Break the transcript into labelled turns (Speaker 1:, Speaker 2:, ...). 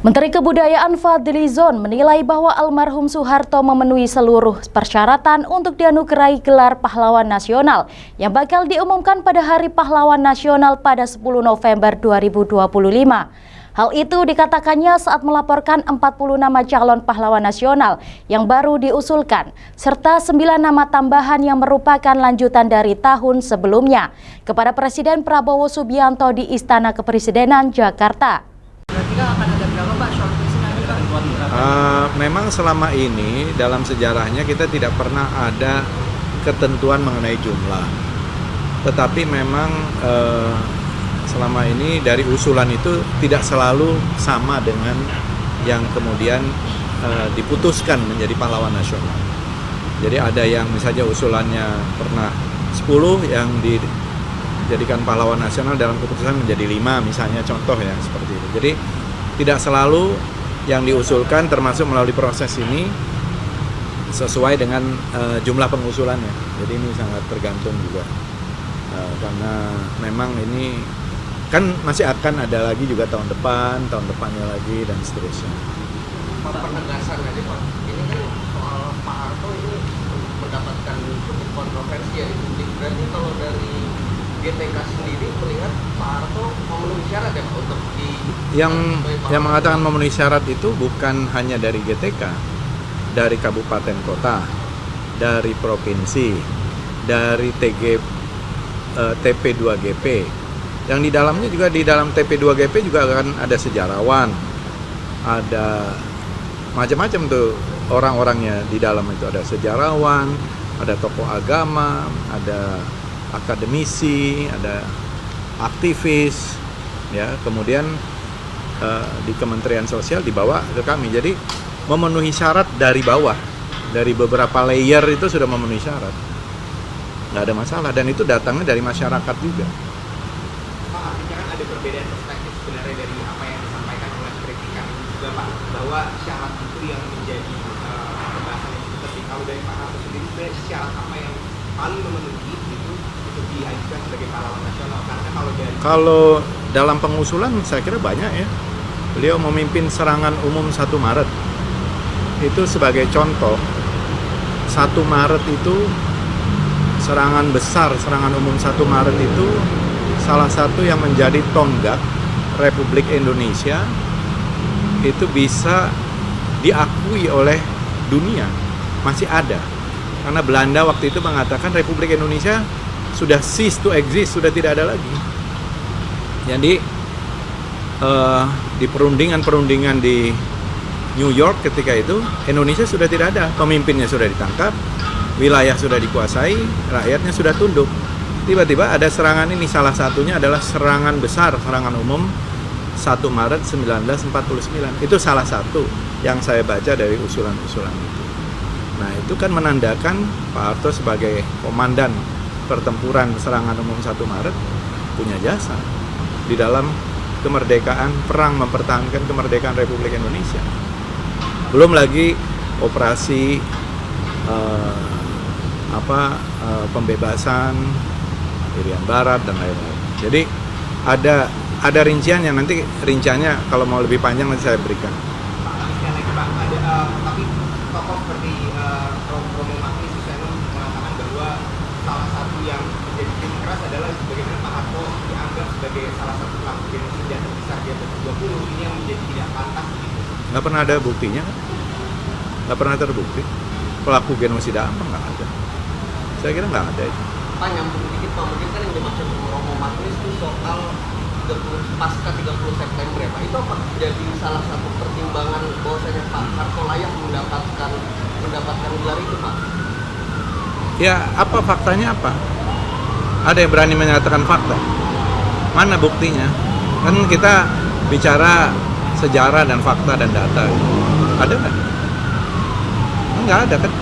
Speaker 1: Menteri Kebudayaan Fadly Zon menilai bahwa almarhum Soeharto memenuhi seluruh persyaratan untuk dianugerahi gelar pahlawan nasional yang bakal diumumkan pada Hari Pahlawan Nasional pada 10 November 2025. Hal itu dikatakannya saat melaporkan 40 nama calon pahlawan nasional yang baru diusulkan, serta 9 nama tambahan yang merupakan lanjutan dari tahun sebelumnya kepada Presiden Prabowo Subianto di Istana Kepresidenan Jakarta.
Speaker 2: Memang selama ini dalam sejarahnya kita tidak pernah ada ketentuan mengenai jumlah. Tetapi memang selama ini dari usulan itu tidak selalu sama dengan yang kemudian diputuskan menjadi pahlawan nasional. Jadi ada yang misalnya usulannya pernah 10 yang dijadikan pahlawan nasional dalam keputusan menjadi 5 misalnya, contoh ya seperti itu. Jadi tidak selalu yang diusulkan termasuk melalui proses ini sesuai dengan jumlah pengusulannya. Jadi ini sangat tergantung juga karena memang ini kan masih akan ada lagi juga tahun depannya lagi dan seterusnya.
Speaker 3: Penegasan aja Pak, ini kan soal Pak Harto ini mendapatkan cukup kontroversi ya di publik. Berarti kalau dari GTK sendiri melihat Pak Harto memenuhi syarat ya Pak untuk
Speaker 2: yang mengatakan memenuhi syarat itu bukan hanya dari GTK, dari kabupaten kota, dari provinsi, dari TP2GP. Yang di dalamnya juga di dalam TP2GP juga akan ada sejarawan, ada macam-macam tuh orang-orangnya di dalam itu, ada sejarawan, ada tokoh agama, ada akademisi, ada aktivis, ya. Kemudian di Kementerian Sosial dibawa ke kami. Jadi memenuhi syarat dari bawah, dari beberapa layer itu sudah memenuhi syarat, nggak ada masalah. Dan itu datangnya dari masyarakat juga.
Speaker 3: Pak, artinya kan ada perbedaan perspektif sebenarnya dari apa yang disampaikan oleh kritikan juga Pak, bahwa syarat itu yang menjadi pembahasan yang cukup penting. Kalau dari Pak Harto sendiri sebenarnya syarat apa yang paling memenuhi itu untuk diajukan sebagai pahlawan nasional? Karena kalau
Speaker 2: dalam pengusulan saya kira banyak ya. Beliau memimpin serangan umum 1 Maret. Itu sebagai contoh, 1 Maret itu serangan besar, serangan umum 1 Maret itu salah satu yang menjadi tonggak Republik Indonesia itu bisa diakui oleh dunia, masih ada. Karena Belanda waktu itu mengatakan Republik Indonesia sudah cease to exist, sudah tidak ada lagi. Jadi di perundingan di New York ketika itu Indonesia sudah tidak ada, pemimpinnya sudah ditangkap, wilayah sudah dikuasai, rakyatnya sudah tunduk. Tiba-tiba ada serangan ini, salah satunya adalah serangan besar, serangan umum 1 Maret 1949. Itu salah satu yang saya baca dari usulan-usulan itu. Nah, itu kan menandakan Pak Harto sebagai komandan pertempuran serangan umum 1 Maret punya jasa di dalam kemerdekaan, perang mempertahankan kemerdekaan Republik Indonesia. Belum lagi operasi pembebasan Irian Barat dan lain-lain. Jadi ada rinciannya, nanti rinciannya kalau mau lebih panjang nanti saya berikan.
Speaker 3: Tapi tokoh seperti Romo Magnis Suseno mengatakan bahwa salah satu yang menjadi kritik keras adalah bagaimana Pak Harto dianggap sebagai salah satu pelaku genosida terbesar di atas 20, ini yang menjadi tidak pantas gitu.
Speaker 2: Nggak pernah ada buktinya kan? Nggak pernah terbukti. Pelaku genosida apa? Nggak ada. Saya kira nggak ada itu.
Speaker 3: Pak, nyambung dikit Pak, mungkin kan yang dimaksud Romo Magnis itu soal pasca 30 September ya Pak. Itu apa jadi salah satu pertimbangan bahwasanya Pak Harto layak mendapatkan gelar itu Pak?
Speaker 2: Ya, apa faktanya apa? Ada yang berani menyatakan fakta? Mana buktinya? Kan kita bicara sejarah dan fakta dan data. Ada kan? Enggak ada kan?